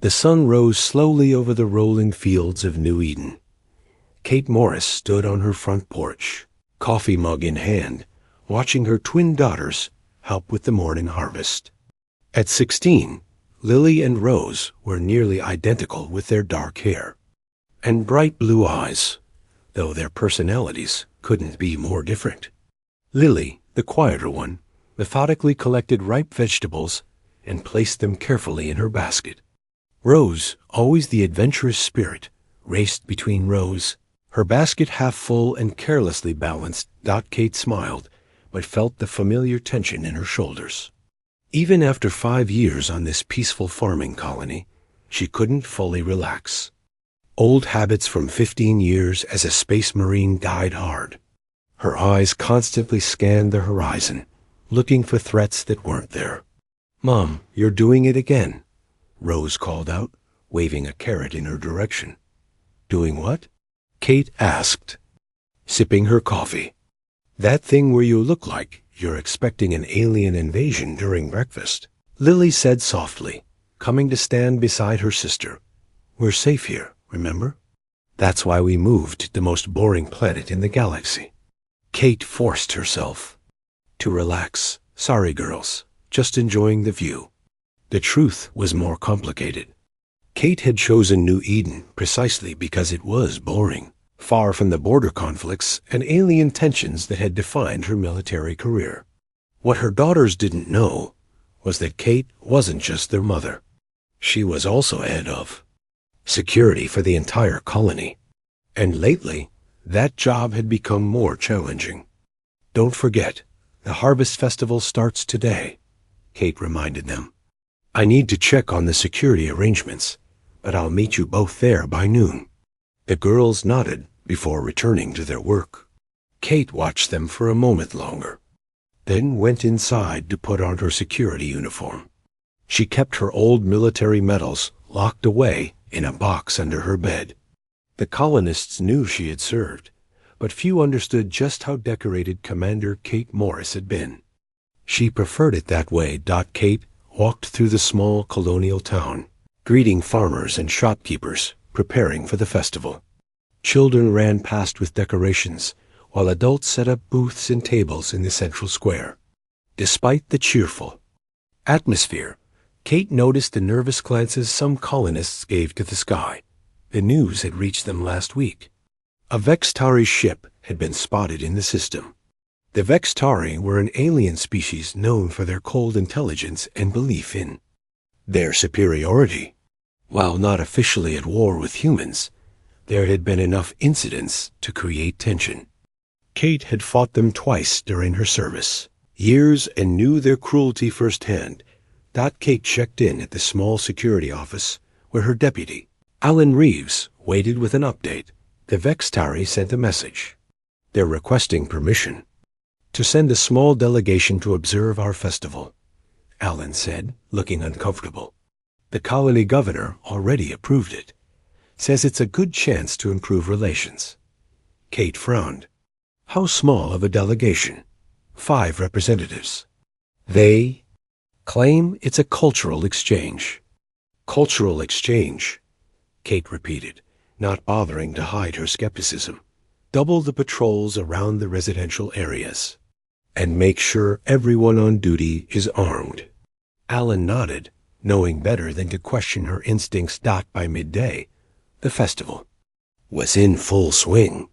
The sun rose slowly over the rolling fields of New Eden. Kate Morris stood on her front porch, coffee mug in hand, watching her twin daughters help with the morning harvest. At 16, Lily and Rose were nearly identical with their dark hair and bright blue eyes, though their personalities couldn't be more different. Lily, the quieter one, methodically collected ripe vegetables and placed them carefully in her basket. Rose, always the adventurous spirit, raced between rows, her basket half full and carelessly balanced. Kate smiled, but felt the familiar tension in her shoulders. Even after 5 years on this peaceful farming colony, she couldn't fully relax. Old habits from 15 years as a space marine died hard. Her eyes constantly scanned the horizon, looking for threats that weren't there. "Mom, you're doing it again," Rose called out, waving a carrot in her direction. "Doing what?" Kate asked, sipping her coffee. "That thing where you look like you're expecting an alien invasion during breakfast," Lily said softly, coming to stand beside her sister. "We're safe here, remember? That's why we moved to the most boring planet in the galaxy." Kate forced herself to relax. "Sorry, girls, just enjoying the view." The truth was more complicated. Kate had chosen New Eden precisely because it was boring, far from the border conflicts and alien tensions that had defined her military career. What her daughters didn't know was that Kate wasn't just their mother. She was also head of security for the entire colony. And lately, that job had become more challenging. "Don't forget, the Harvest Festival starts today," Kate reminded them. "I need to check on the security arrangements, but I'll meet you both there by noon." The girls nodded before returning to their work. Kate watched them for a moment longer, then went inside to put on her security uniform. She kept her old military medals locked away in a box under her bed. The colonists knew she had served, but few understood just how decorated Commander Kate Morris had been. She preferred it that way. Kate walked through the small colonial town, greeting farmers and shopkeepers preparing for the festival. Children ran past with decorations, while adults set up booths and tables in the central square. Despite the cheerful atmosphere, Kate noticed the nervous glances some colonists gave to the sky. The news had reached them last week. A Vextari ship had been spotted in the system. The Vextari were an alien species known for their cold intelligence and belief in their superiority. While not officially at war with humans, there had been enough incidents to create tension. Kate had fought them twice during her service years and knew their cruelty firsthand. Kate checked in at the small security office where her deputy, Alan Reeves, waited with an update. The Vextari sent a message. "They're requesting permission to send a small delegation to observe our festival," Alan said, looking uncomfortable. "The colony governor already approved it. Says it's a good chance to improve relations." Kate frowned. How small of a delegation? 5 representatives. They claim it's a cultural exchange. "Cultural exchange," Kate repeated, not bothering to hide her skepticism. "Double the patrols around the residential areas, and make sure everyone on duty is armed." Alan nodded, knowing better than to question her instincts. By midday, the festival was in full swing.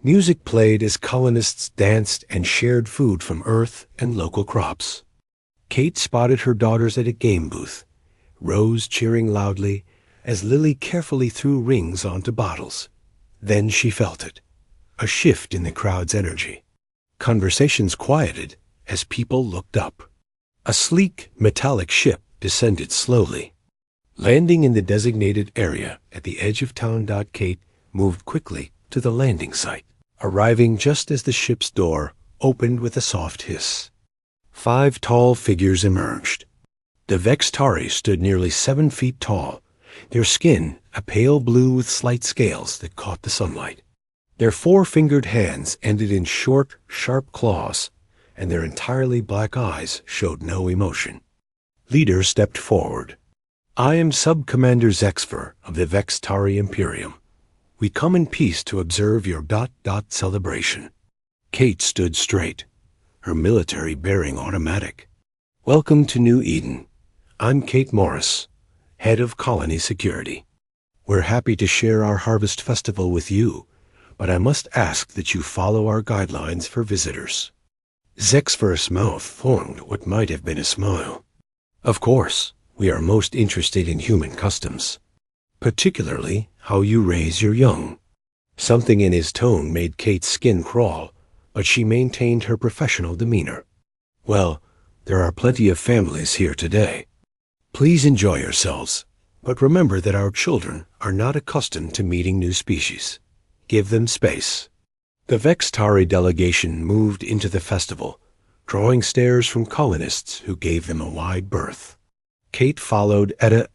Music played as colonists danced and shared food from Earth and local crops. Kate spotted her daughters at a game booth, Rose cheering loudly as Lily carefully threw rings onto bottles. Then she felt it, a shift in the crowd's energy. Conversations quieted as people looked up. A sleek, metallic ship descended slowly, landing in the designated area at the edge of town. Kate moved quickly to the landing site, arriving just as the ship's door opened with a soft hiss. 5 tall figures emerged. The Vextari stood nearly 7 feet tall, their skin a pale blue with slight scales that caught the sunlight. Their 4-fingered hands ended in short, sharp claws, and their entirely black eyes showed no emotion. Leader stepped forward. I am Sub-Commander Zexfer of the Vextari Imperium. We come in peace to observe your ... celebration. Kate stood straight, her military bearing automatic. Welcome to New Eden. I'm Kate Morris, head of Colony Security. We're happy to share our Harvest Festival with you, but I must ask that you follow our guidelines for visitors. Zexfer's mouth formed what might have been a smile. Of course, we are most interested in human customs, particularly how you raise your young. Something in his tone made Kate's skin crawl, but she maintained her professional demeanor. Well, there are plenty of families here today. Please enjoy yourselves, but remember that our children are not accustomed to meeting new species. Give them space. The Vextari delegation moved into the festival, drawing stares from colonists who gave them a wide berth. Kate followed at a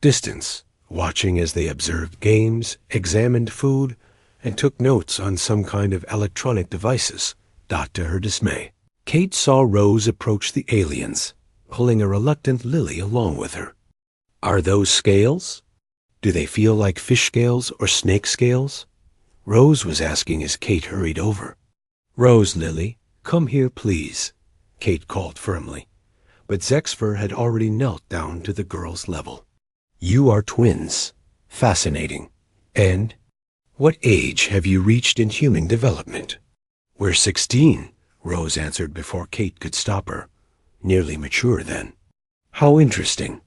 distance, watching as they observed games, examined food, and took notes on some kind of electronic devices. To her dismay, Kate saw Rose approach the aliens, pulling a reluctant Lily along with her. Are those scales? Do they feel like fish scales or snake scales? Rose was asking as Kate hurried over. Rose, Lily, come here, please, Kate called firmly, but Zexfer had already knelt down to the girl's level. You are twins. Fascinating. And what age have you reached in human development? We're 16, Rose answered before Kate could stop her. Nearly mature then. How interesting.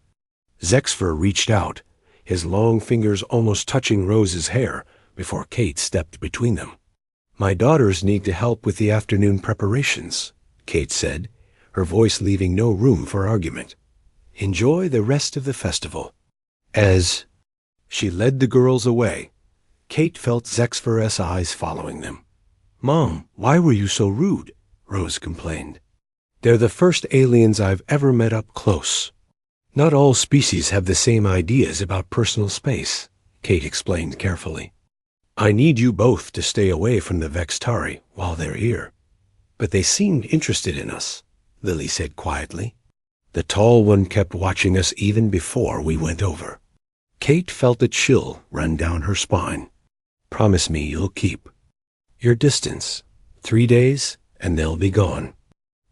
Zexfer reached out, his long fingers almost touching Rose's hair, before Kate stepped between them. My daughters need to help with the afternoon preparations, Kate said, her voice leaving no room for argument. Enjoy the rest of the festival. As she led the girls away, Kate felt Zexfer's eyes following them. Mom, why were you so rude? Rose complained. They're the first aliens I've ever met up close. Not all species have the same ideas about personal space, Kate explained carefully. I need you both to stay away from the Vextari while they're here. But they seemed interested in us, Lily said quietly. The tall one kept watching us even before we went over. Kate felt a chill run down her spine. Promise me you'll keep your distance. 3 days, and they'll be gone.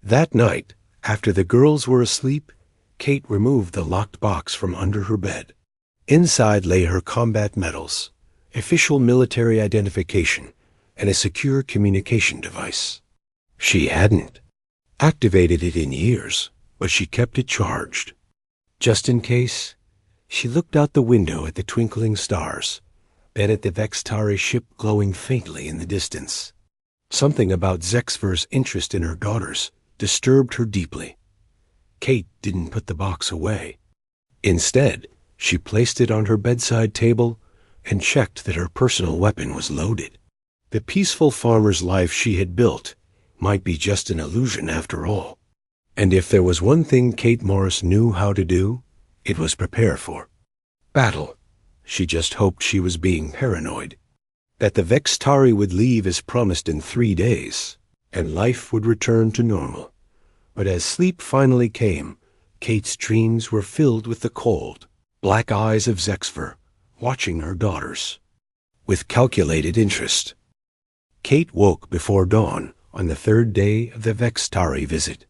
That night, after the girls were asleep, Kate removed the locked box from under her bed. Inside lay her combat medals, official military identification, and a secure communication device. She hadn't activated it in years, but she kept it charged. Just in case, she looked out the window at the twinkling stars, then at the Vextari ship glowing faintly in the distance. Something about Zexfer's interest in her daughters disturbed her deeply. Kate didn't put the box away. Instead, she placed it on her bedside table and checked that her personal weapon was loaded. The peaceful farmer's life she had built might be just an illusion after all. And if there was one thing Kate Morris knew how to do, it was prepare for battle. She just hoped she was being paranoid, that the Vextari would leave as promised in 3 days, and life would return to normal. But as sleep finally came, Kate's dreams were filled with the cold, black eyes of Zexfer, watching her daughters with calculated interest. Kate woke before dawn on the 3rd day of the Vextari visit.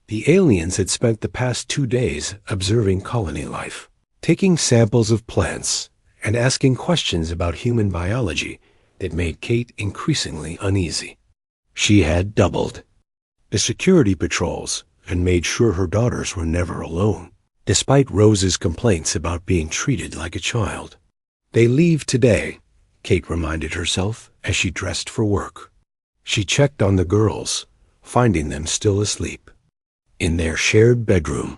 The aliens had spent the past 2 days observing colony life, taking samples of plants and asking questions about human biology that made Kate increasingly uneasy. She had doubled the security patrols and made sure her daughters were never alone, despite Rose's complaints about being treated like a child. They leave today, Kate reminded herself as she dressed for work. She checked on the girls, finding them still asleep. In their shared bedroom,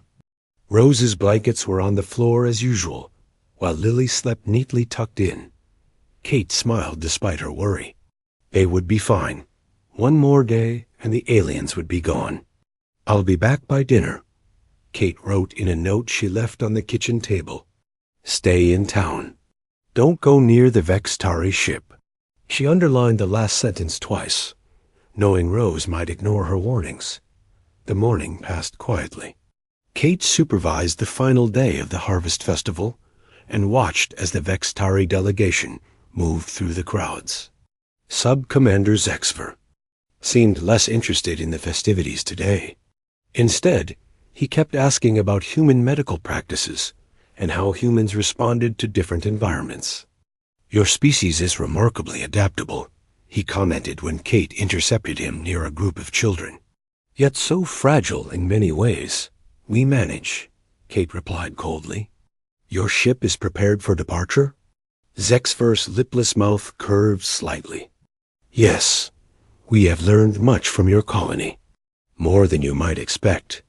Rose's blankets were on the floor as usual, while Lily slept neatly tucked in. Kate smiled despite her worry. They would be fine. 1 more day and the aliens would be gone. I'll be back by dinner, Kate wrote in a note she left on the kitchen table. Stay in town. Don't go near the Vextari ship. She underlined the last sentence twice, knowing Rose might ignore her warnings. The morning passed quietly. Kate supervised the final day of the Harvest Festival and watched as the Vextari delegation moved through the crowds. Sub-Commander Zexfer seemed less interested in the festivities today. Instead, he kept asking about human medical practices and how humans responded to different environments. "Your species is remarkably adaptable," he commented when Kate intercepted him near a group of children. "Yet so fragile in many ways. We manage," Kate replied coldly. "Your ship is prepared for departure?" Zexfer's lipless mouth curved slightly. "Yes, we have learned much from your colony. More than you might expect."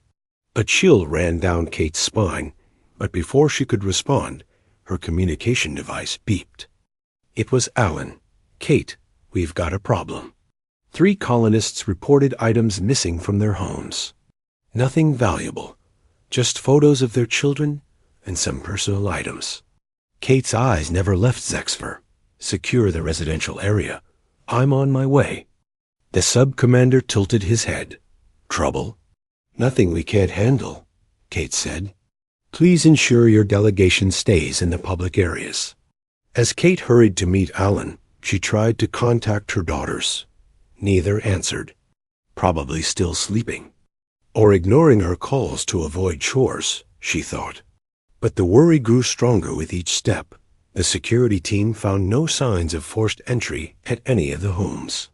A chill ran down Kate's spine, but before she could respond, her communication device beeped. It was Alan. "Kate, we've got a problem." 3 colonists reported items missing from their homes. Nothing valuable, just photos of their children and some personal items. Kate's eyes never left Zexfer. "Secure the residential area. I'm on my way." The sub-commander tilted his head. "Trouble?" "Nothing we can't handle," Kate said. "Please ensure your delegation stays in the public areas." As Kate hurried to meet Alan, she tried to contact her daughters. Neither answered. Probably still sleeping. Or ignoring her calls to avoid chores, she thought. But the worry grew stronger with each step. The security team found no signs of forced entry at any of the homes.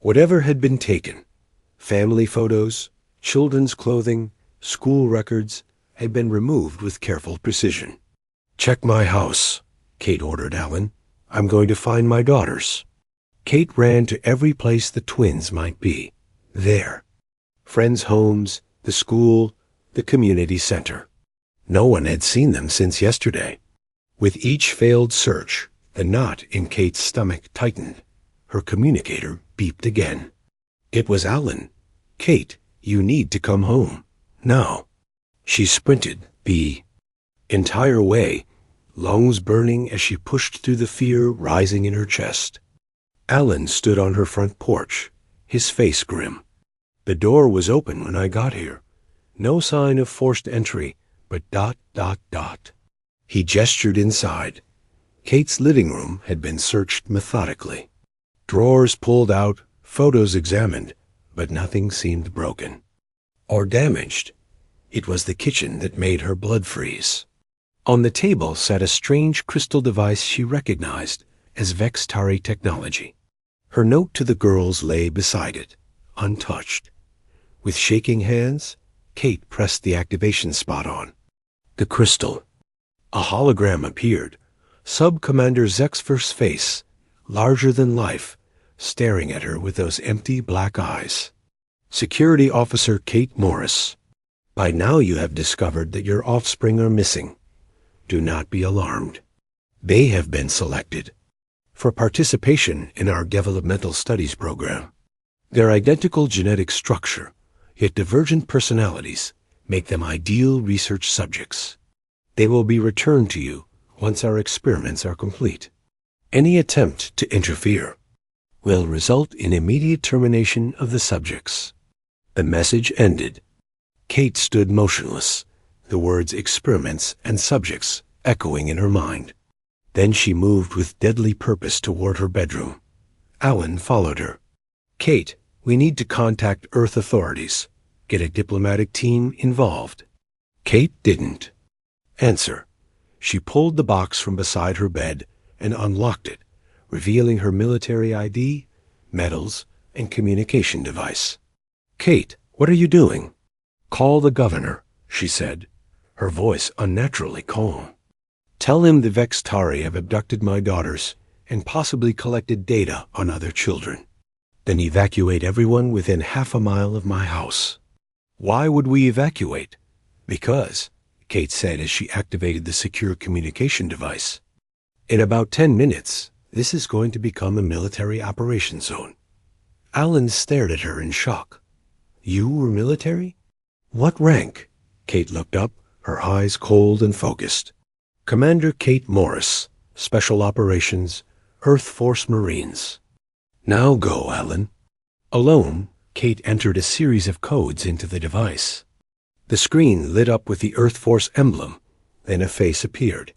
Whatever had been taken, family photos, children's clothing, school records, had been removed with careful precision. "Check my house," Kate ordered Alan. "I'm going to find my daughters." Kate ran to every place the twins might be. There. Friends' homes, the school, the community center. No one had seen them since yesterday. With each failed search, the knot in Kate's stomach tightened. Her communicator beeped again. It was Alan. "Kate, you need to come home. Now." She sprinted the entire way, lungs burning as she pushed through the fear rising in her chest. Alan stood on her front porch, his face grim. "The door was open when I got here. No sign of forced entry, but ... He gestured inside. Kate's living room had been searched methodically. Drawers pulled out, photos examined, but nothing seemed broken. Or damaged. It was the kitchen that made her blood freeze. On the table sat a strange crystal device she recognized as Vextari technology. Her note to the girls lay beside it, untouched. With shaking hands, Kate pressed the activation spot on. The crystal. A hologram appeared, Sub-Commander Zexfer's face, larger than life, staring at her with those empty black eyes. "Security Officer Kate Morris, by now you have discovered that your offspring are missing. Do not be alarmed. They have been selected for participation in our developmental studies program. Their identical genetic structure, yet divergent personalities, make them ideal research subjects. They will be returned to you once our experiments are complete. Any attempt to interfere will result in immediate termination of the subjects." The message ended. Kate stood motionless, the words experiments and subjects echoing in her mind. Then she moved with deadly purpose toward her bedroom. Alan followed her. "Kate, we need to contact Earth authorities. Get a diplomatic team involved." Kate didn't answer. She pulled the box from beside her bed and unlocked it, revealing her military ID, medals, and communication device. "Kate, what are you doing?" "Call the governor," she said, her voice unnaturally calm. "Tell him the Vextari have abducted my daughters and possibly collected data on other children. Then evacuate everyone within half a mile of my house." "Why would we evacuate?" "Because," Kate said as she activated the secure communication device, "in about 10 minutes, this is going to become a military operations zone." Alan stared at her in shock. "You were military? What rank?" Kate looked up, her eyes cold and focused. "Commander Kate Morris, Special Operations, Earth Force Marines." "Now go, Alan." Alone, Kate entered a series of codes into the device. The screen lit up with the Earth Force emblem. Then a face appeared.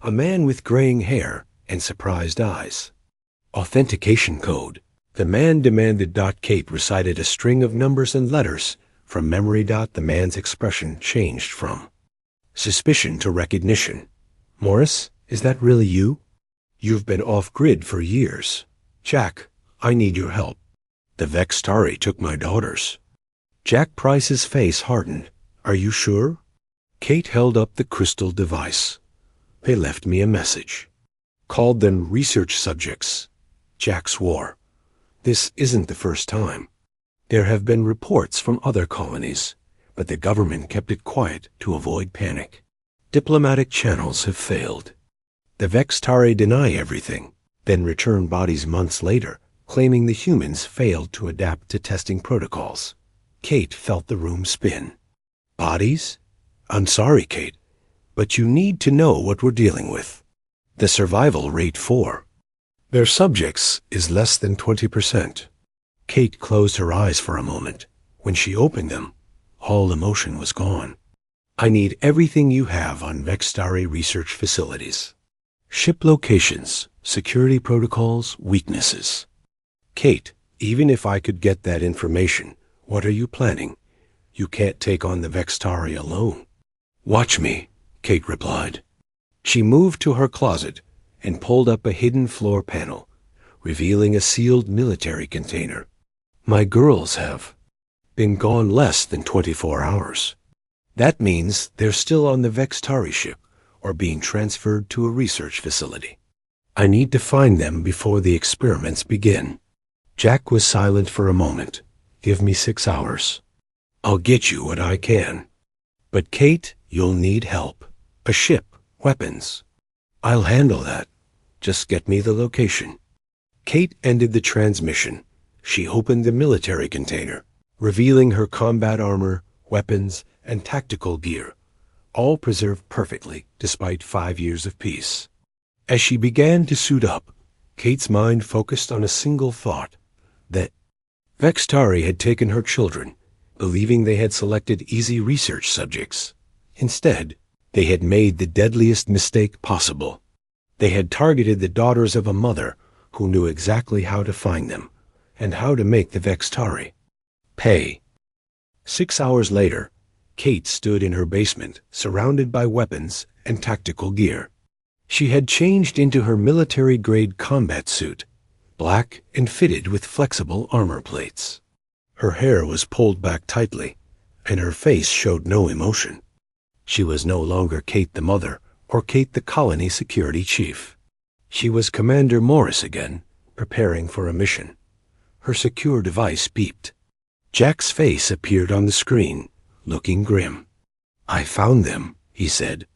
A man with graying hair and surprised eyes. Authentication code. The man demanded. Kate recited a string of numbers and letters. From memory. The man's expression changed from suspicion to recognition. Morris, is that really you? You've been off-grid for years. Jack, I need your help. The Vextari took my daughters. Jack Price's face hardened. Are you sure? Kate held up the crystal device. They left me a message. Called them research subjects. Jack swore. This isn't the first time. There have been reports from other colonies, but the government kept it quiet to avoid panic. Diplomatic channels have failed. The Vextari deny everything, then return bodies months later, claiming the humans failed to adapt to testing protocols. Kate felt the room spin. Bodies? I'm sorry, Kate, but you need to know what we're dealing with. The survival rate 4. Their subjects is less than 20%. Kate closed her eyes for a moment. When she opened them, all emotion was gone. I need everything you have on Vextari research facilities. Ship locations, security protocols, weaknesses. Kate, even if I could get that information, what are you planning? You can't take on the Vextari alone. Watch me, Kate replied. She moved to her closet and pulled up a hidden floor panel, revealing a sealed military container. My girls have been gone less than 24 hours. That means they're still on the Vextari ship or being transferred to a research facility. I need to find them before the experiments begin. Jack was silent for a moment. Give me 6 hours. I'll get you what I can. But Kate, you'll need help. A ship, weapons. I'll handle that. Just get me the location. Kate ended the transmission. She opened the military container, revealing her combat armor, weapons, and tactical gear, all preserved perfectly despite 5 years of peace. As she began to suit up, Kate's mind focused on a single thought, that Vextari had taken her children, believing they had selected easy research subjects. Instead, they had made the deadliest mistake possible. They had targeted the daughters of a mother who knew exactly how to find them and how to make the Vextari pay. 6 hours later, Kate stood in her basement, surrounded by weapons and tactical gear. She had changed into her military-grade combat suit, black and fitted with flexible armor plates. Her hair was pulled back tightly, and her face showed no emotion. She was no longer Kate the mother or Kate the colony security chief. She was Commander Morris again, preparing for a mission. Her secure device beeped. Jack's face appeared on the screen, looking grim. I found them, he said.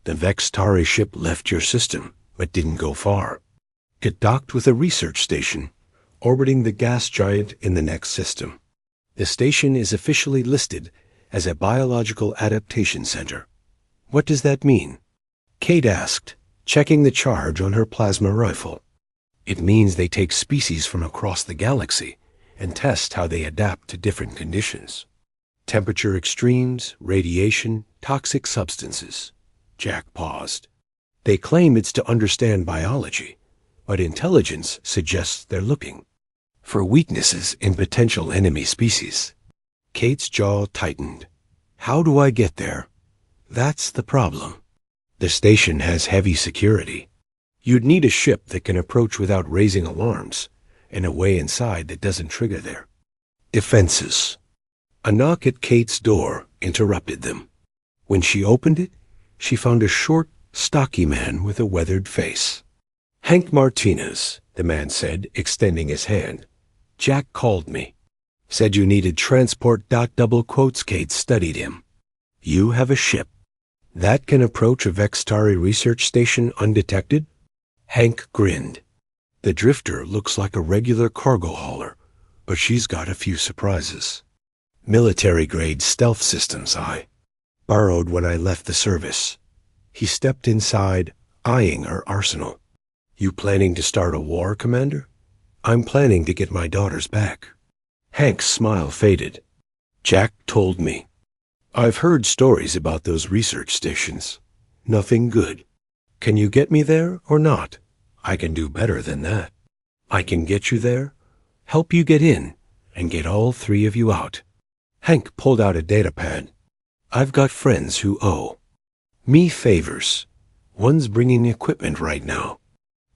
The Vextari ship left your system, but didn't go far. It docked with a research station, orbiting the gas giant in the next system. The station is officially listed as a biological adaptation center. What does that mean? Kate asked, checking the charge on her plasma rifle. It means they take species from across the galaxy and test how they adapt to different conditions. Temperature extremes, radiation, toxic substances. Jack paused. They claim it's to understand biology, but intelligence suggests they're looking for weaknesses in potential enemy species. Kate's jaw tightened. How do I get there? That's the problem. The station has heavy security. You'd need a ship that can approach without raising alarms, and a way inside that doesn't trigger their defenses. A knock at Kate's door interrupted them. When she opened it, she found a short, stocky man with a weathered face. Hank Martinez, the man said, extending his hand. Jack called me. Said you needed transport. Kate studied him. You have a ship that can approach a Vextari research station undetected? Hank grinned. The drifter looks like a regular cargo hauler, but she's got a few surprises. Military-grade stealth systems I borrowed when I left the service. He stepped inside, eyeing her arsenal. You planning to start a war, Commander? I'm planning to get my daughters back. Hank's smile faded. Jack told me. I've heard stories about those research stations. Nothing good. Can you get me there or not? I can do better than that. I can get you there, help you get in, and get all three of you out. Hank pulled out a data pad. I've got friends who owe me favors. One's bringing equipment right now.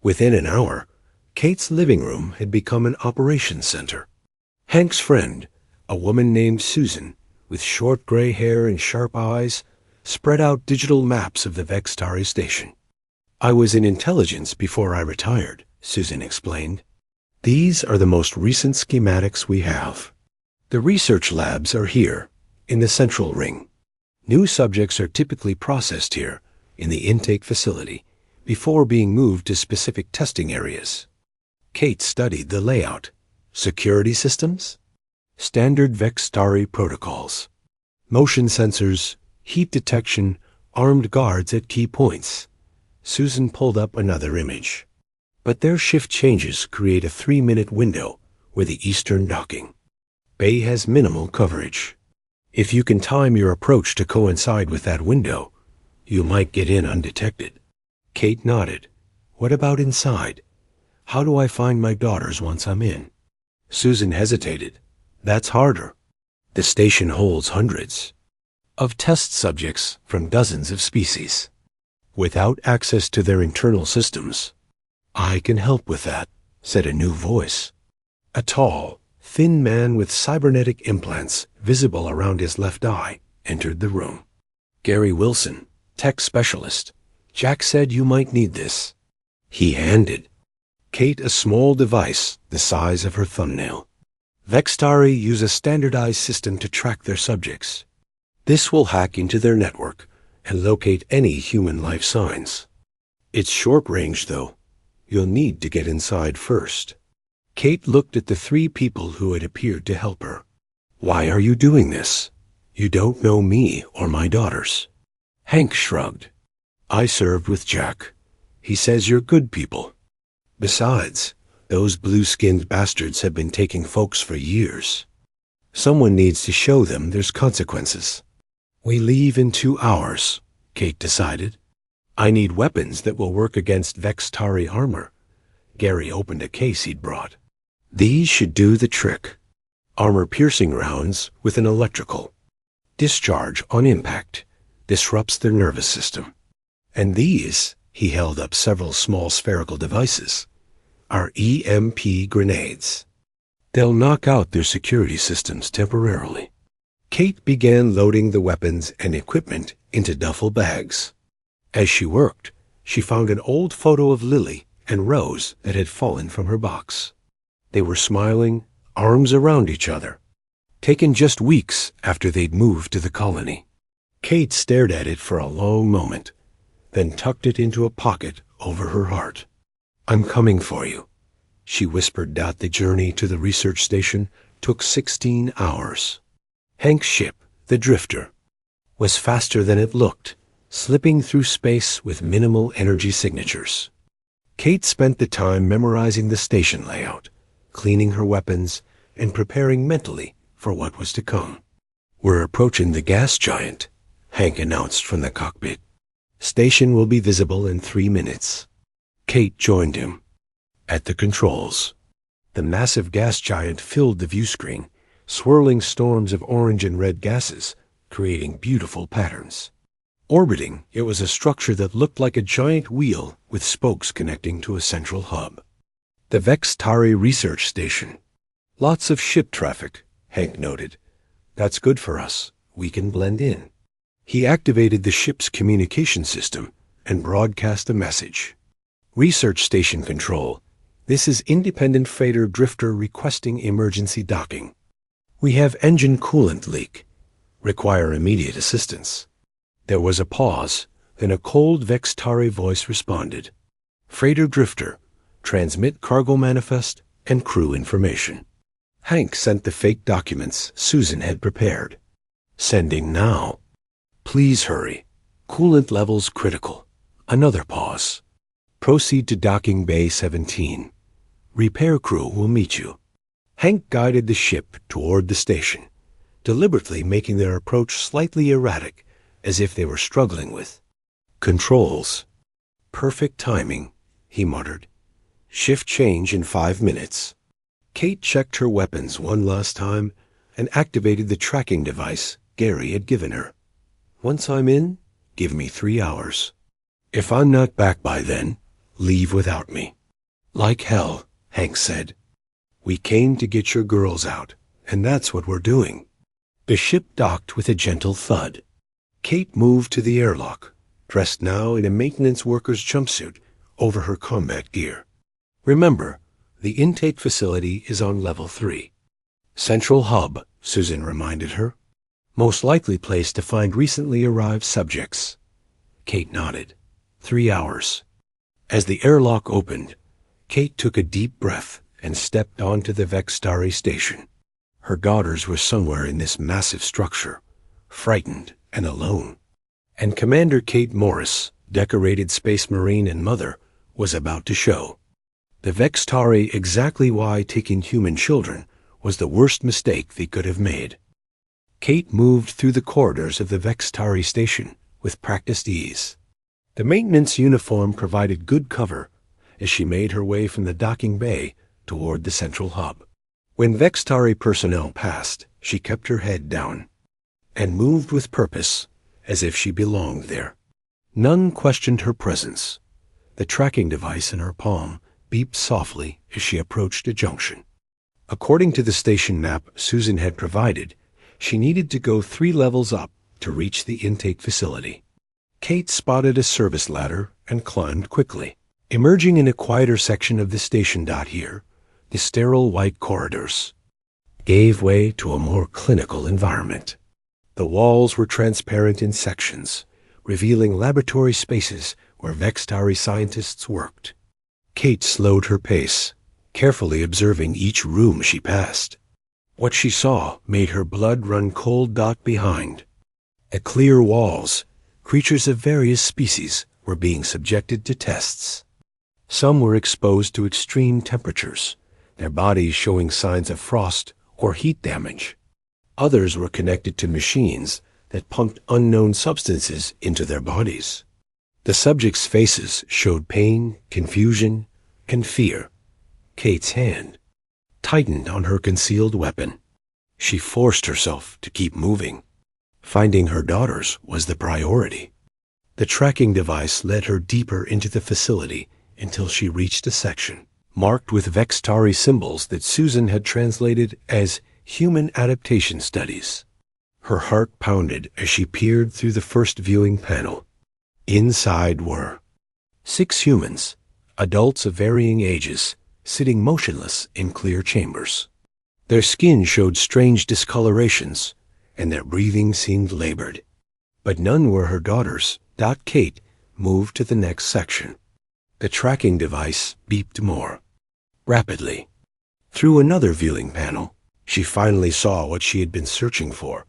Within an hour, Kate's living room had become an operations center. Hank's friend, a woman named Susan, with short gray hair and sharp eyes, spread out digital maps of the Vextari station. I was in intelligence before I retired, Susan explained. These are the most recent schematics we have. The research labs are here, in the central ring. New subjects are typically processed here, in the intake facility, before being moved to specific testing areas. Kate studied the layout. Security systems? Standard Vextari protocols. Motion sensors, heat detection, armed guards at key points. Susan pulled up another image. But their shift changes create a 3-minute window with the eastern docking. Bay has minimal coverage. If you can time your approach to coincide with that window, you might get in undetected. Kate nodded. What about inside? How do I find my daughters once I'm in? Susan hesitated. That's harder. The station holds hundreds of test subjects from dozens of species. Without access to their internal systems, I can help with that, said a new voice. A tall, thin man with cybernetic implants visible around his left eye entered the room. Gary Wilson, tech specialist. Jack said you might need this. He handed Kate a small device the size of her thumbnail. Vextari use a standardized system to track their subjects. This will hack into their network and locate any human life signs. It's short range, though. You'll need to get inside first. Kate looked at the 3 people who had appeared to help her. Why are you doing this? You don't know me or my daughters. Hank shrugged. I served with Jack. He says you're good people. Besides, those blue-skinned bastards have been taking folks for years. Someone needs to show them there's consequences. We leave in 2 hours, Kate decided. I need weapons that will work against Vextari armor. Gary opened a case he'd brought. These should do the trick. Armor-piercing rounds with an electrical. Discharge on impact. Disrupts their nervous system. And these, he held up several small spherical devices, are EMP grenades. They'll knock out their security systems temporarily. Kate began loading the weapons and equipment into duffel bags. As she worked, she found an old photo of Lily and Rose that had fallen from her box. They were smiling, arms around each other, taken just weeks after they'd moved to the colony. Kate stared at it for a long moment, then tucked it into a pocket over her heart. I'm coming for you, she whispered. The journey to the research station took 16 hours. Hank's ship, the Drifter, was faster than it looked, slipping through space with minimal energy signatures. Kate spent the time memorizing the station layout, cleaning her weapons, and preparing mentally for what was to come. We're approaching the gas giant, Hank announced from the cockpit. Station will be visible in 3 minutes. Kate joined him. At the controls, the massive gas giant filled the view screen, swirling storms of orange and red gases, creating beautiful patterns. Orbiting, it was a structure that looked like a giant wheel with spokes connecting to a central hub. The Vextari research station. Lots of ship traffic, Hank noted. That's good for us. We can blend in. He activated the ship's communication system and broadcast a message. Research station control. This is independent freighter Drifter requesting emergency docking. We have engine coolant leak. Require immediate assistance. There was a pause, then a cold Vextari voice responded. Freighter Drifter, transmit cargo manifest and crew information. Hank sent the fake documents Susan had prepared. Sending now. Please hurry. Coolant levels critical. Another pause. Proceed to docking bay 17. Repair crew will meet you. Hank guided the ship toward the station. deliberately making their approach slightly erratic, as if they were struggling with controls. Perfect timing, he muttered. Shift change in 5 minutes. Kate checked her weapons one last time and activated the tracking device Gary had given her. Once I'm in, give me 3 hours. If I'm not back by then, leave without me. Like hell, Hank said. We came to get your girls out, and that's what we're doing. The ship docked with a gentle thud. Kate moved to the airlock, dressed now in a maintenance worker's jumpsuit over her combat gear. Remember, the intake facility is on level 3. Central hub, Susan reminded her. Most likely place to find recently arrived subjects. Kate nodded. 3 hours. As the airlock opened, Kate took a deep breath and stepped onto the Vextari station. Her daughters were somewhere in this massive structure, frightened and alone. And Commander Kate Morris, decorated Space Marine and mother, was about to show. The Vextari exactly why taking human children was the worst mistake they could have made. Kate moved through the corridors of the Vextari station with practiced ease. The maintenance uniform provided good cover as she made her way from the docking bay toward the central hub. When Vextari personnel passed, she kept her head down and moved with purpose as if she belonged there. None questioned her presence. The tracking device in her palm beeped softly as she approached a junction. According to the station map Susan had provided, she needed to go 3 levels up to reach the intake facility. Kate spotted a service ladder and climbed quickly. Emerging in a quieter section of the station dot here, the sterile white corridors gave way to a more clinical environment. The walls were transparent in sections, revealing laboratory spaces where Vextari scientists worked. Kate slowed her pace, carefully observing each room she passed. What she saw made her blood run cold. Behind clear walls, creatures of various species were being subjected to tests. Some were exposed to extreme temperatures, their bodies showing signs of frost or heat damage. Others were connected to machines that pumped unknown substances into their bodies. The subjects' faces showed pain, confusion, and fear. Kate's hand tightened on her concealed weapon. She forced herself to keep moving. Finding her daughters was the priority. The tracking device led her deeper into the facility until she reached a section marked with Vextari symbols that Susan had translated as Human Adaptation Studies. Her heart pounded as she peered through the first viewing panel. Inside were 6 humans, adults of varying ages, sitting motionless in clear chambers. Their skin showed strange discolorations, and their breathing seemed labored. But none were her daughters. Kate moved to the next section. The tracking device beeped more. Rapidly. Through another viewing panel, she finally saw what she had been searching for,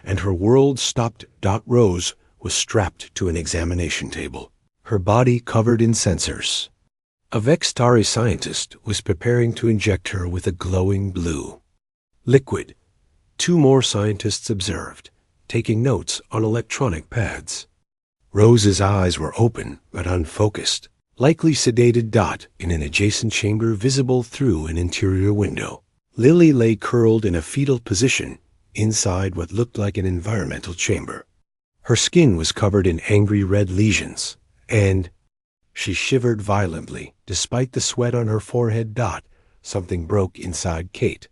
and her world stopped. Rose was strapped to an examination table, her body covered in sensors. A Vextari scientist was preparing to inject her with a glowing blue liquid. 2 more scientists observed, taking notes on electronic pads. Rose's eyes were open but unfocused, likely sedated. In an adjacent chamber visible through an interior window, Lily lay curled in a fetal position inside what looked like an environmental chamber. Her skin was covered in angry red lesions, and she shivered violently despite the sweat on her forehead. Something broke inside Kate.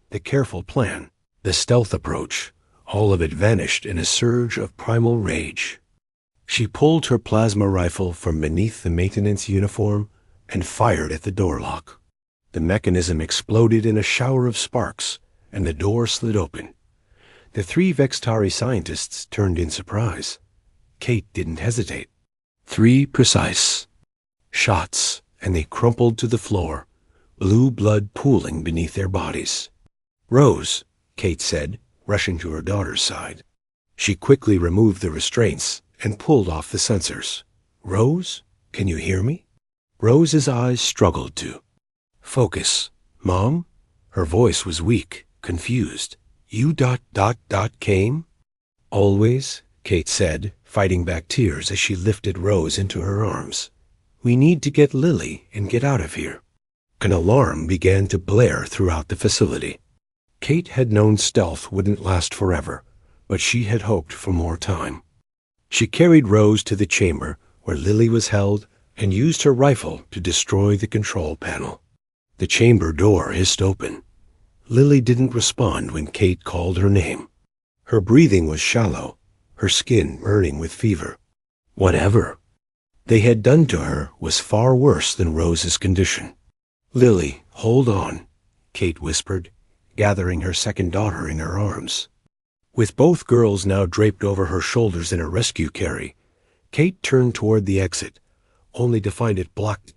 The careful plan, the stealth approach, all of it vanished in a surge of primal rage. She pulled her plasma rifle from beneath the maintenance uniform and fired at the door lock. The mechanism exploded in a shower of sparks, and the door slid open. The 3 Vextari scientists turned in surprise. Kate didn't hesitate. 3 precise shots, and they crumpled to the floor, blue blood pooling beneath their bodies. Rose, Kate said, rushing to her daughter's side. She quickly removed the restraints and pulled off the sensors. Rose, can you hear me? Rose's eyes struggled to focus. Mom? Her voice was weak, confused. You came? Always, Kate said, fighting back tears as she lifted Rose into her arms. We need to get Lily and get out of here. An alarm began to blare throughout the facility. Kate had known stealth wouldn't last forever, but she had hoped for more time. She carried Rose to the chamber where Lily was held and used her rifle to destroy the control panel. The chamber door hissed open. Lily didn't respond when Kate called her name. Her breathing was shallow, her skin burning with fever. Whatever they had done to her was far worse than Rose's condition. Lily, hold on, Kate whispered, gathering her second daughter in her arms. With both girls now draped over her shoulders in a rescue carry, Kate turned toward the exit, only to find it blocked.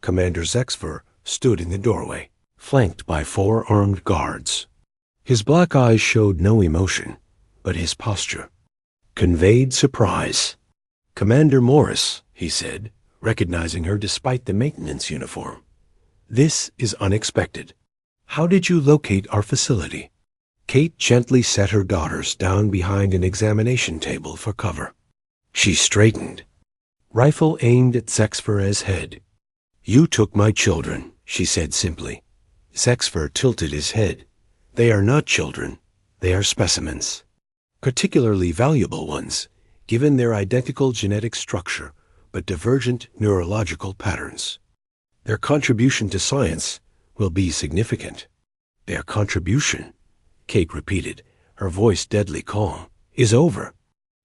Commander Zexfer stood in the doorway, flanked by 4 armed guards. His black eyes showed no emotion, but his posture conveyed surprise. Commander Morris, he said, recognizing her despite the maintenance uniform. This is unexpected. How did you locate our facility? Kate gently set her daughters down behind an examination table for cover. She straightened, rifle aimed at Zexfer's head. You took my children, she said simply. Zexfer tilted his head. They are not children. They are specimens. Particularly valuable ones, given their identical genetic structure but divergent neurological patterns. Their contribution to science will be significant. Their contribution, Kate repeated, her voice deadly calm, is over.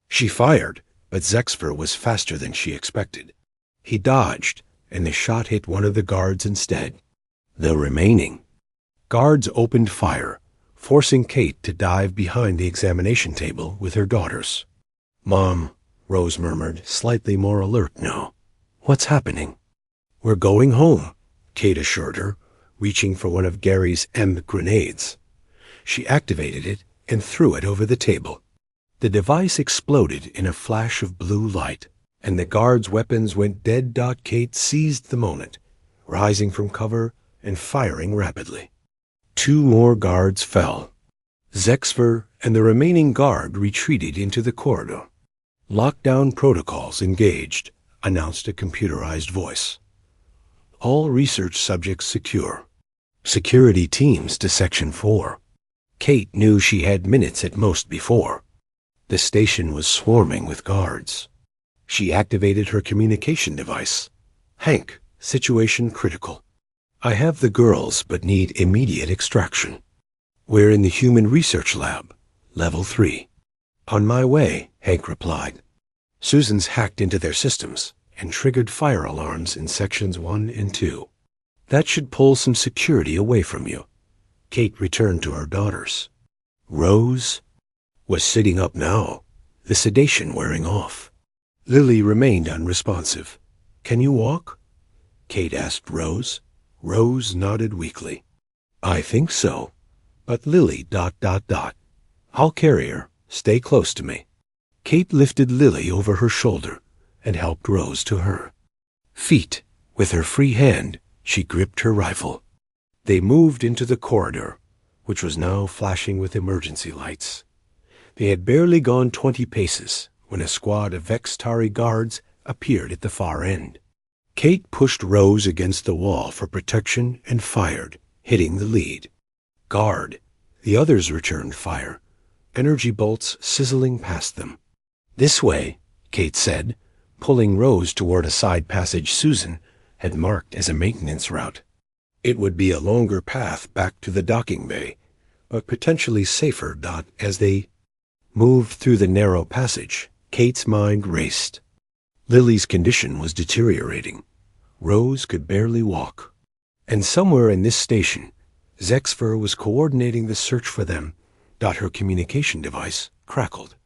She fired, but Zexfer was faster than she expected. He dodged, and the shot hit one of the guards instead. The remaining guards opened fire, forcing Kate to dive behind the examination table with her daughters. Mom, Rose murmured, slightly more alert now. What's happening? We're going home, Kate assured her, reaching for one of Gary's M grenades. She activated it and threw it over the table. The device exploded in a flash of blue light, and the guards' weapons went dead. Kate seized the moment, rising from cover and firing rapidly. 2 more guards fell. Zexfer and the remaining guard retreated into the corridor. Lockdown protocols engaged, announced a computerized voice. All research subjects secure. Security teams to Section 4. Kate knew she had minutes at most before. The station was swarming with guards. She activated her communication device. Hank, situation critical. I have the girls, but need immediate extraction. We're in the Human Research Lab, Level 3. On my way, Hank replied. Susan's hacked into their systems and triggered fire alarms in Sections 1 and 2. That should pull some security away from you. Kate returned to her daughters. Rose was sitting up now, the sedation wearing off. Lily remained unresponsive. Can you walk? Kate asked Rose. Rose nodded weakly. I think so. But Lily... I'll carry her. Stay close to me. Kate lifted Lily over her shoulder and helped Rose to her feet. With her free hand, she gripped her rifle. They moved into the corridor, which was now flashing with emergency lights. They had barely gone 20 paces when a squad of Vextari guards appeared at the far end. Kate pushed Rose against the wall for protection and fired, hitting the lead. Guard. The others returned fire, energy bolts sizzling past them. This way, Kate said, pulling Rose toward a side passage Susan had marked as a maintenance route. It would be a longer path back to the docking bay, but potentially safer. As they moved through the narrow passage, Kate's mind raced. Lily's condition was deteriorating. Rose could barely walk. And somewhere in this station, Zexfer was coordinating the search for them. Her communication device crackled.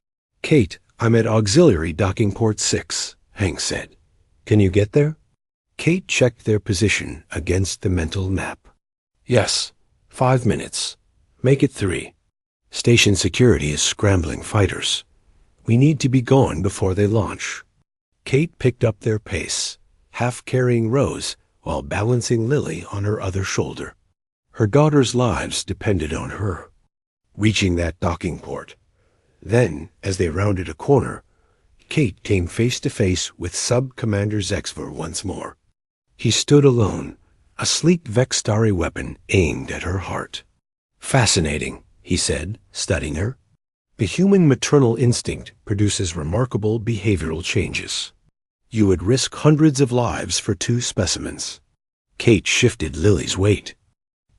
Kate, I'm at Auxiliary Docking Port 6, Hank said. Can you get there? Kate checked their position against the mental map. Yes, 5 minutes. Make it 3. Station security is scrambling fighters. We need to be gone before they launch. Kate picked up their pace, half carrying Rose while balancing Lily on her other shoulder. Her daughters' lives depended on her. reaching that docking port. Then, as they rounded a corner, Kate came face to face with Sub-Commander Zexver once more. He stood alone, a sleek Vextari weapon aimed at her heart. "Fascinating," he said, studying her. "The human maternal instinct produces remarkable behavioral changes. You would risk hundreds of lives for 2 specimens." Kate shifted Lily's weight,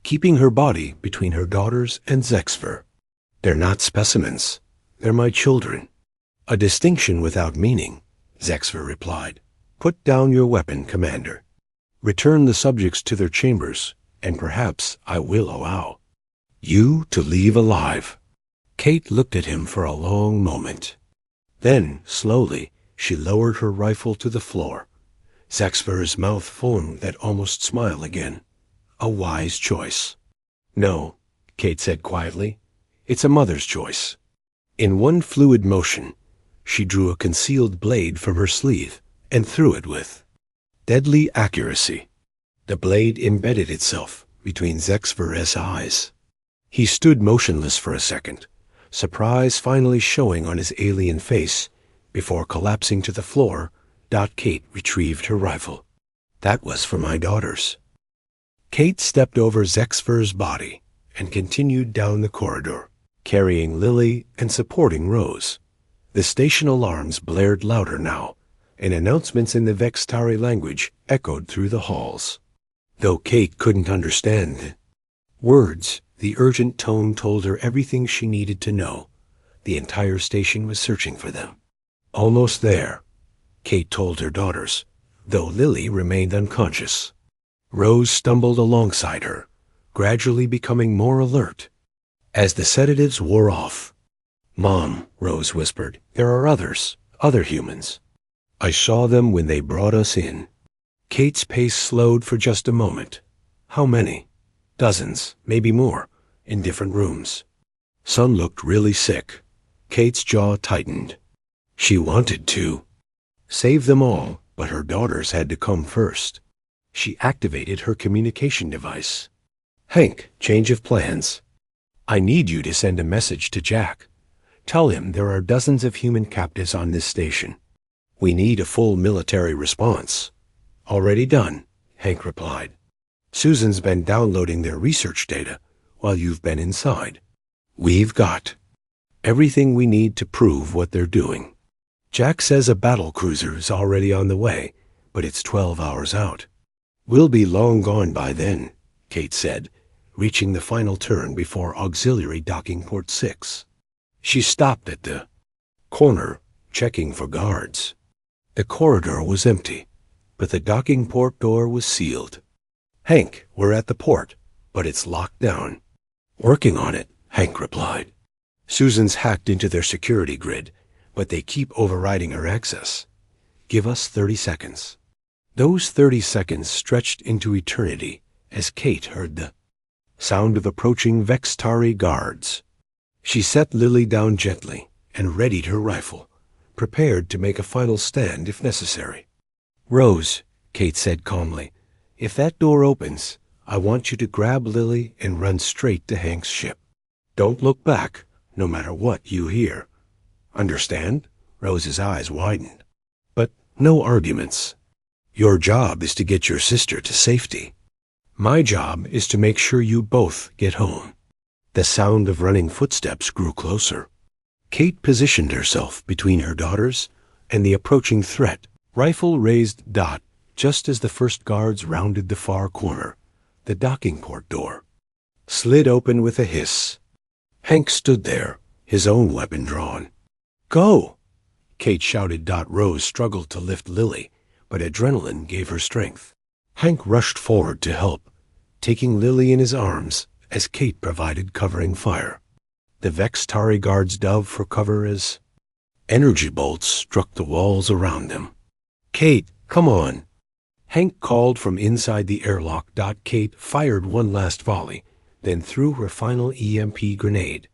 keeping her body between her daughters and Zexver. "They're not specimens. They're my children." "A distinction without meaning," Zexver replied. "Put down your weapon, Commander. Return the subjects to their chambers, and perhaps I will allow you to leave alive." Kate looked at him for a long moment. Then, slowly, she lowered her rifle to the floor. Zexver's mouth formed that almost smile again. "A wise choice." "No," Kate said quietly. "It's a mother's choice." In one fluid motion, she drew a concealed blade from her sleeve and threw it with deadly accuracy. The blade embedded itself between Zexver's eyes. He stood motionless for a second, surprise finally showing on his alien face. Before collapsing to the floor, Kate retrieved her rifle. "That was for my daughters." Kate stepped over Zexver's body and continued down the corridor, carrying Lily and supporting Rose. The station alarms blared louder now, and announcements in the Vextari language echoed through the halls. Though Kate couldn't understand words, the urgent tone told her everything she needed to know. The entire station was searching for them. "Almost there," Kate told her daughters, though Lily remained unconscious. Rose stumbled alongside her, gradually becoming more alert. As the sedatives wore off, "Mom," Rose whispered, "there are others, other humans. I saw them when they brought us in." Kate's pace slowed for just a moment. "How many?" "Dozens, maybe more, in different rooms." Son looked really sick. Kate's jaw tightened. She wanted to save them all, but her daughters had to come first. She activated her communication device. "Hank, change of plans. I need you to send a message to Jack. Tell him there are dozens of human captives on this station. We need a full military response." "Already done," Hank replied. "Susan's been downloading their research data while you've been inside. We've got everything we need to prove what they're doing. Jack says a battle cruiser is already on the way, but it's 12 hours out." "We'll be long gone by then," Kate said, reaching the final turn before auxiliary docking port 6. She stopped at the corner, checking for guards. The corridor was empty, but the docking port door was sealed. "Hank, we're at the port, but it's locked down." "Working on it," Hank replied. "Susan's hacked into their security grid, but they keep overriding her access. Give us 30 seconds. Those 30 seconds stretched into eternity as Kate heard the sound of approaching Vextari guards. She set Lily down gently and readied her rifle, prepared to make a final stand if necessary. "Rose," Kate said calmly, "if that door opens, I want you to grab Lily and run straight to Hank's ship. Don't look back, no matter what you hear. Understand?" Rose's eyes widened. "But no arguments. Your job is to get your sister to safety. My job is to make sure you both get home." The sound of running footsteps grew closer. Kate positioned herself between her daughters and the approaching threat, rifle raised just as the first guards rounded the far corner. The docking port door slid open with a hiss. Hank stood there, his own weapon drawn. "Go!" Kate shouted. Rose struggled to lift Lily, but adrenaline gave her strength. Hank rushed forward to help, taking Lily in his arms as Kate provided covering fire. The Vextari guards dove for cover as energy bolts struck the walls around them. "Kate, come on!" Hank called from inside the airlock. Kate fired one last volley, then threw her final EMP grenade.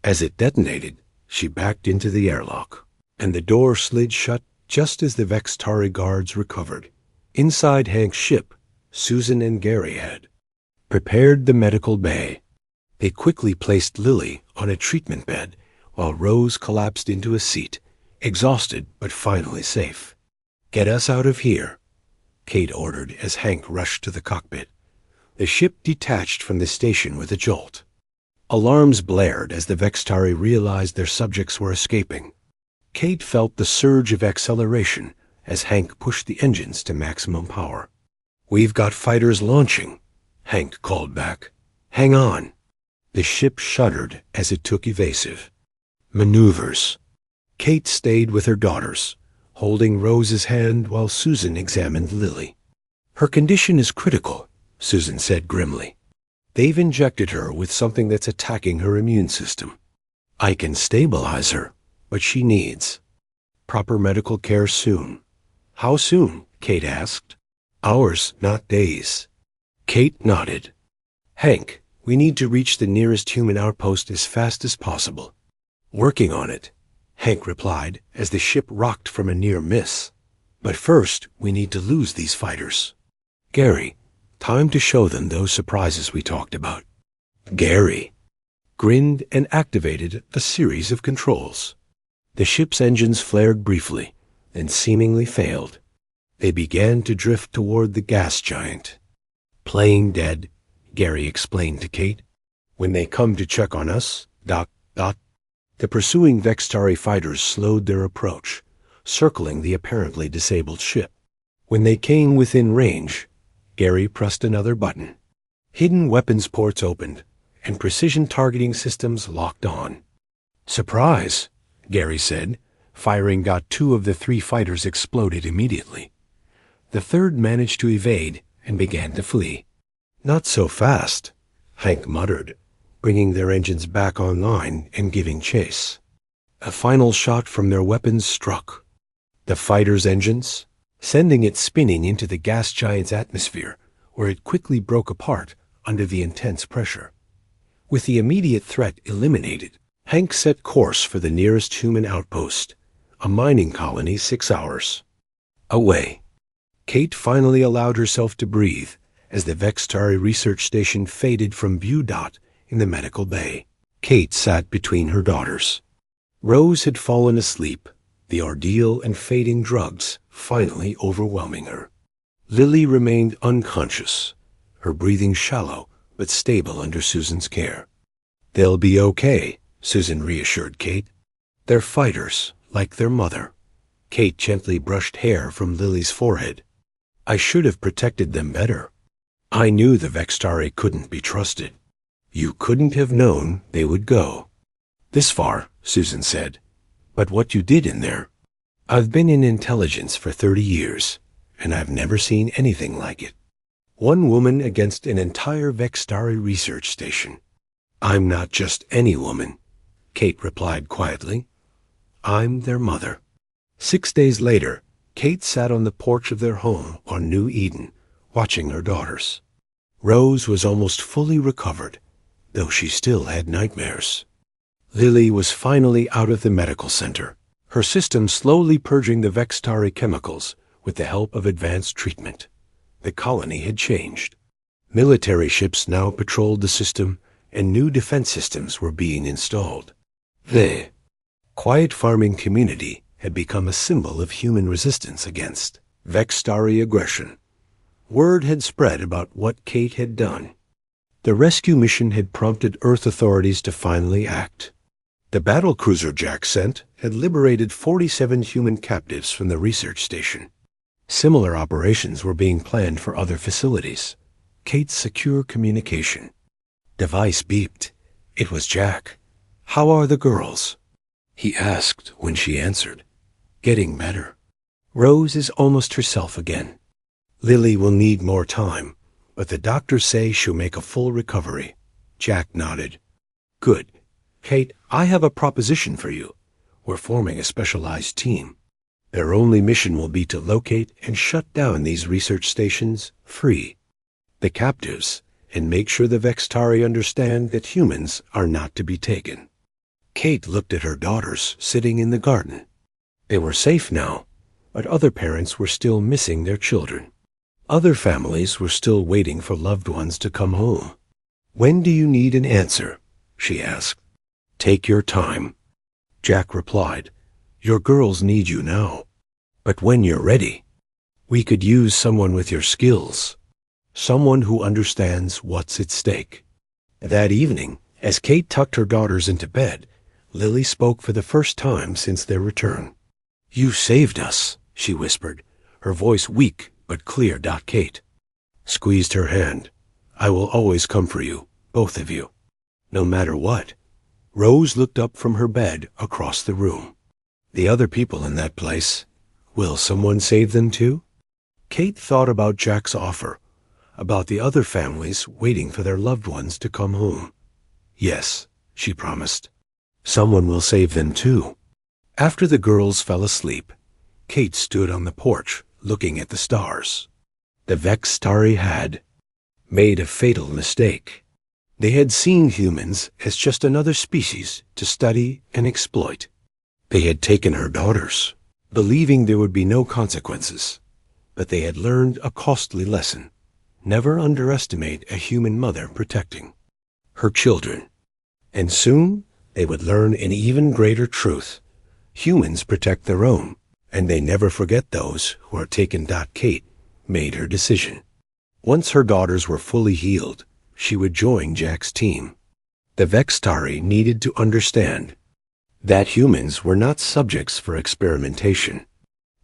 As it detonated, she backed into the airlock, and the door slid shut just as the Vextari guards recovered. Inside Hank's ship, Susan and Gary had prepared the medical bay. They quickly placed Lily on a treatment bed while Rose collapsed into a seat, exhausted but finally safe. "Get us out of here," Kate ordered as Hank rushed to the cockpit. The ship detached from the station with a jolt. Alarms blared as the Vextari realized their subjects were escaping. Kate felt the surge of acceleration as Hank pushed the engines to maximum power. "We've got fighters launching," Hank called back. "Hang on." The ship shuddered as it took evasive. Maneuvers. Kate stayed with her daughters, holding Rose's hand while Susan examined Lily. "Her condition is critical," Susan said grimly. "They've injected her with something that's attacking her immune system. I can stabilize her, but she needs proper medical care soon." "How soon?" Kate asked. "Hours, not days." Kate nodded. "Hank, we need to reach the nearest human outpost as fast as possible." "Working on it," Hank replied as the ship rocked from a near miss. "But first, we need to lose these fighters. Gary, time to show them those surprises we talked about." Gary grinned and activated a series of controls. The ship's engines flared briefly, then seemingly failed. They began to drift toward the gas giant. "Playing dead," Gary explained to Kate. "When they come to check on us, ... The pursuing Vextari fighters slowed their approach, circling the apparently disabled ship. When they came within range, Gary pressed another button. Hidden weapons ports opened, and precision targeting systems locked on. "Surprise," Gary said. Firing got 2 of the 3 fighters exploded immediately. The third managed to evade and began to flee. "Not so fast," Hank muttered, bringing their engines back online and giving chase. A final shot from their weapons struck the fighter's engines, sending it spinning into the gas giant's atmosphere, where it quickly broke apart under the intense pressure. With the immediate threat eliminated, Hank set course for the nearest human outpost, a mining colony 6 hours away. Kate finally allowed herself to breathe as the Vextari research station faded from view dot in the medical bay. Kate sat between her daughters. Rose had fallen asleep, the ordeal and fading drugs finally overwhelming her. Lily remained unconscious, her breathing shallow but stable under Susan's care. "They'll be okay," Susan reassured Kate. "They're fighters, like their mother." Kate gently brushed hair from Lily's forehead. "I should have protected them better. I knew the Vextari couldn't be trusted." "You couldn't have known they would go this far," Susan said. "But what you did in there." "I've been in intelligence for 30 years, and I've never seen anything like it. One woman against an entire Vextari research station." "I'm not just any woman," Kate replied quietly. "I'm their mother." 6 days later, Kate sat on the porch of their home on New Eden, watching her daughters. Rose was almost fully recovered, though she still had nightmares. Lily was finally out of the medical center, her system slowly purging the Vextari chemicals with the help of advanced treatment. The colony had changed. Military ships now patrolled the system, and new defense systems were being installed. The quiet farming community had become a symbol of human resistance against Vextari aggression. Word had spread about what Kate had done. The rescue mission had prompted Earth authorities to finally act. The battlecruiser Jack sent had liberated 47 human captives from the research station. Similar operations were being planned for other facilities. Kate's secure communication device beeped. It was Jack. "How are the girls?" he asked when she answered. "Getting better. Rose is almost herself again. Lily will need more time, but the doctors say she'll make a full recovery." Jack nodded. "Good. Kate, I have a proposition for you. We're forming a specialized team. Their only mission will be to locate and shut down these research stations, free the captives, and make sure the Vextari understand that humans are not to be taken." Kate looked at her daughters sitting in the garden. They were safe now, but other parents were still missing their children. Other families were still waiting for loved ones to come home. "When do you need an answer?" she asked. Take your time, Jack replied. Your girls need you now. But when you're ready, we could use someone with your skills. Someone who understands what's at stake. That evening, as Kate tucked her daughters into bed, Lily spoke for the first time since their return. You saved us, she whispered, her voice weak but clear. Kate squeezed her hand. I will always come for you, both of you, no matter what. Rose looked up from her bed across the room. The other people in that place, will someone save them too? Kate thought about Jack's offer, about the other families waiting for their loved ones to come home. Yes, she promised. Someone will save them too. After the girls fell asleep, Kate stood on the porch looking at the stars. The Vextari had made a fatal mistake. They had seen humans as just another species to study and exploit. They had taken her daughters, believing there would be no consequences, but they had learned a costly lesson. Never underestimate a human mother protecting her children. And soon they would learn an even greater truth. Humans protect their own, and they never forget those who are taken. Kate made her decision. Once her daughters were fully healed, she would join Jack's team. The Vextari needed to understand that humans were not subjects for experimentation.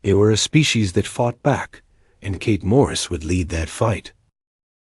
They were a species that fought back, and Kate Morris would lead that fight.